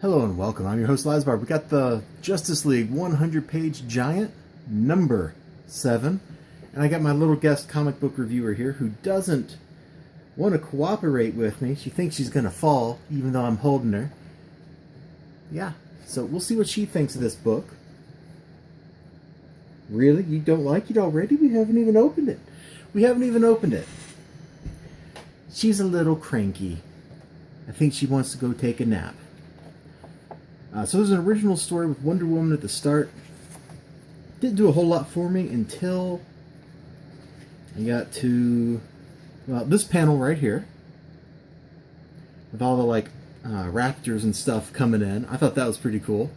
Hello and welcome. I'm your host, Elizibar. We got the Justice League 100-page giant, number 7. And I got my little guest comic book reviewer here who doesn't want to cooperate with me. She thinks she's going to fall, even though I'm holding her. Yeah, so we'll see what she thinks of this book. Really? You don't like it already? We haven't even opened it. She's a little cranky. I think she wants to go take a nap. So there's an original story with Wonder Woman at the start. Didn't do a whole lot for me until I got to this panel right here with all the raptors and stuff coming in. I thought that was pretty cool.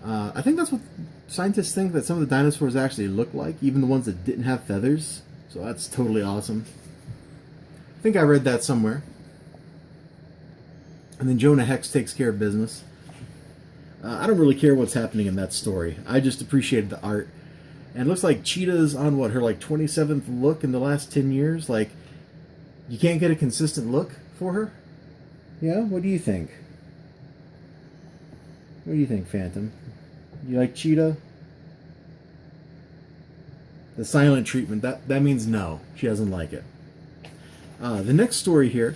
I think that's what scientists think that some of the dinosaurs actually look like, even the ones that didn't have feathers. So that's totally awesome. I think I read that somewhere. And then Jonah Hex takes care of business. I don't really care what's happening in that story. I just appreciated the art. And it looks like Cheetah's on her 27th look in the last 10 years. Like, you can't get a consistent look for her? Yeah? What do you think? What do you think, Phantom? You like Cheetah? The silent treatment, that means no. She doesn't like it. The next story here,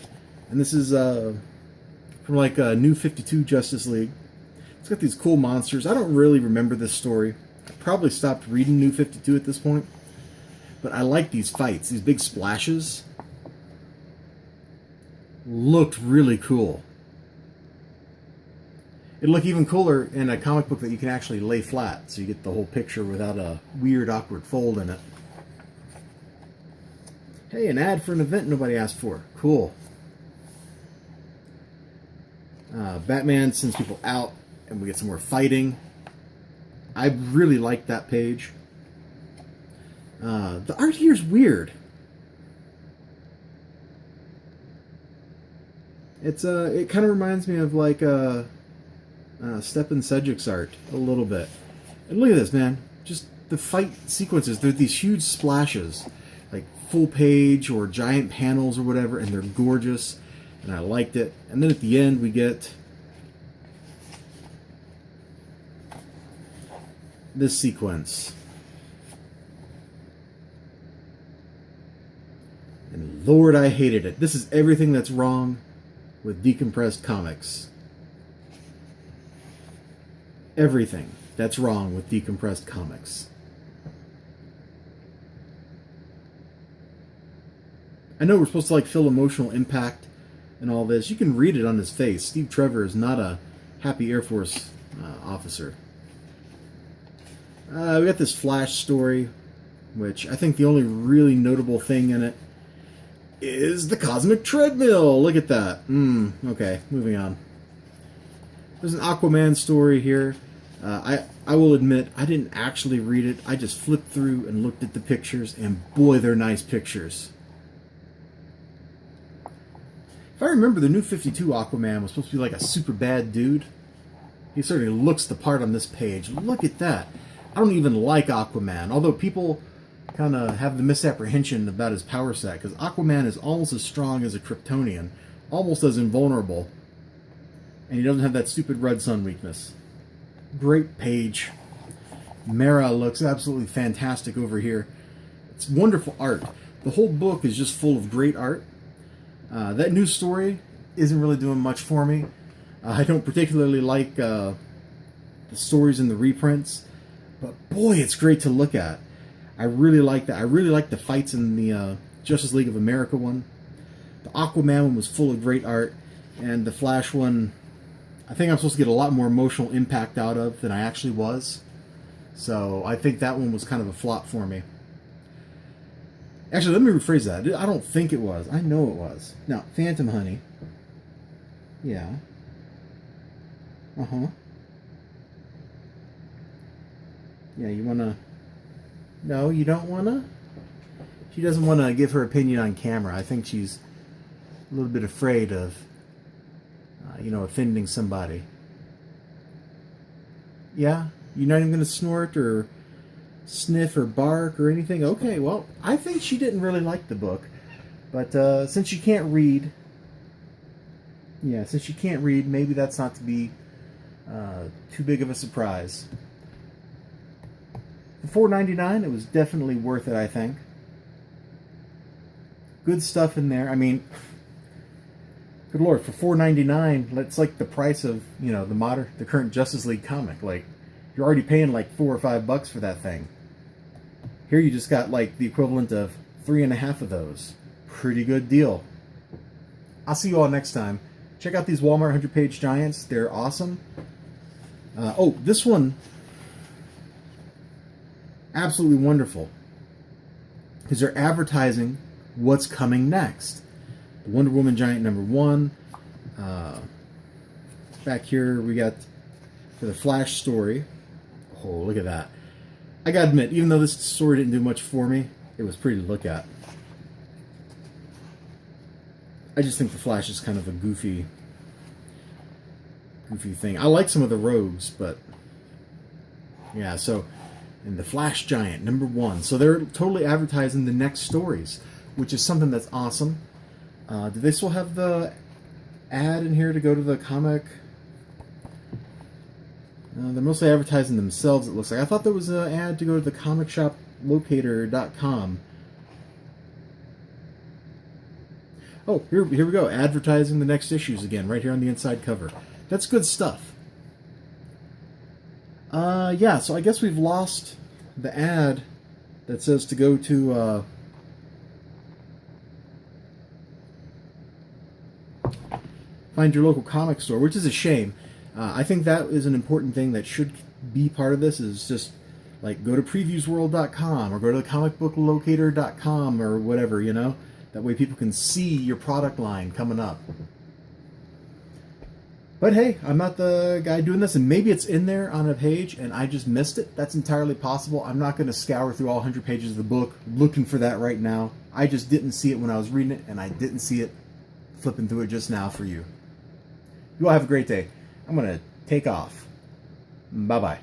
and this is from a New 52 Justice League. It's got these cool monsters. I don't really remember this story. I probably stopped reading New 52 at this point. But I like these fights, these big splashes. Looked really cool. It'd look even cooler in a comic book that you can actually lay flat, so you get the whole picture without a weird, awkward fold in it. Hey, an ad for an event nobody asked for. Cool. Batman sends people out, and we get some more fighting. I really like that page. The art here is weird. It kind of reminds me of Stepan Sedgwick's art a little bit. And look at this, man. Just the fight sequences. They're these huge splashes, like full page or giant panels or whatever, and they're gorgeous. And I liked it. And then at the end we get this sequence. And Lord, I hated it. This is everything that's wrong with decompressed comics. Everything that's wrong with decompressed comics. I know we're supposed to feel emotional impact and all this. You can read it on his face. Steve Trevor is not a happy Air Force officer. We got this Flash story, which I think the only really notable thing in it is the cosmic treadmill. Look at that. Okay, moving on. There's an Aquaman story here. I will admit, I didn't actually read it. I just flipped through and looked at the pictures, and boy, they're nice pictures. If I remember, the New 52 Aquaman was supposed to be a super bad dude. He certainly looks the part on this page. Look at that. I don't even like Aquaman, although people kind of have the misapprehension about his power set, because Aquaman is almost as strong as a Kryptonian, almost as invulnerable, and he doesn't have that stupid red sun weakness. Great page. Mara looks absolutely fantastic over here. It's wonderful art. The whole book is just full of great art. That new story isn't really doing much for me. I don't particularly like the stories in the reprints, but boy, it's great to look at. I really like that. I really like the fights in the Justice League of America one. The Aquaman one was full of great art, and the Flash one, I think I'm supposed to get a lot more emotional impact out of than I actually was. So I think that one was kind of a flop for me. Actually, let me rephrase that. I don't think it was. I know it was. Now, Phantom Honey. Yeah. Uh-huh. Yeah, you want to... No, you don't want to? She doesn't want to give her opinion on camera. I think she's a little bit afraid of, offending somebody. Yeah? You're not even going to snort or sniff or bark or anything? Okay, well, I think she didn't really like the book. But since she can't read, maybe that's not to be too big of a surprise. For $4.99, it was definitely worth it, I think. Good stuff in there. I mean, good lord, for $4.99, that's like the price of, you know, the current Justice League comic. Like, you're already paying like $4 or $5 for that thing. Here you just got like the equivalent of 3.5 of those. Pretty good deal. I'll see you all next time. Check out these Walmart 100-page giants. They're awesome. Oh, this one, absolutely wonderful, because they're advertising what's coming next. The Wonder Woman giant #1. Back here we got for the Flash story. Oh, look at that. I gotta admit, even though this story didn't do much for me, it was pretty to look at. I just think the Flash is kind of a goofy thing. I like some of the rogues, but yeah, so, and the Flash giant #1. So they're totally advertising the next stories, which is something that's awesome. Do they still have the ad in here to go to the comic? They're mostly advertising themselves, it looks like. I thought there was an ad to go to the comicshoplocator.com. Oh, here we go. Advertising the next issues again, right here on the inside cover. That's good stuff. Yeah, so I guess we've lost the ad that says to go to find your local comic store, which is a shame. I think that is an important thing that should be part of this, is just like go to previewsworld.com or go to the comicbooklocator.com or whatever, you know? That way people can see your product line coming up. But hey, I'm not the guy doing this, and maybe it's in there on a page and I just missed it. That's entirely possible. I'm not going to scour through all 100 pages of the book looking for that right now. I just didn't see it when I was reading it, and I didn't see it flipping through it just now for you. You all have a great day. I'm going to take off. Bye-bye.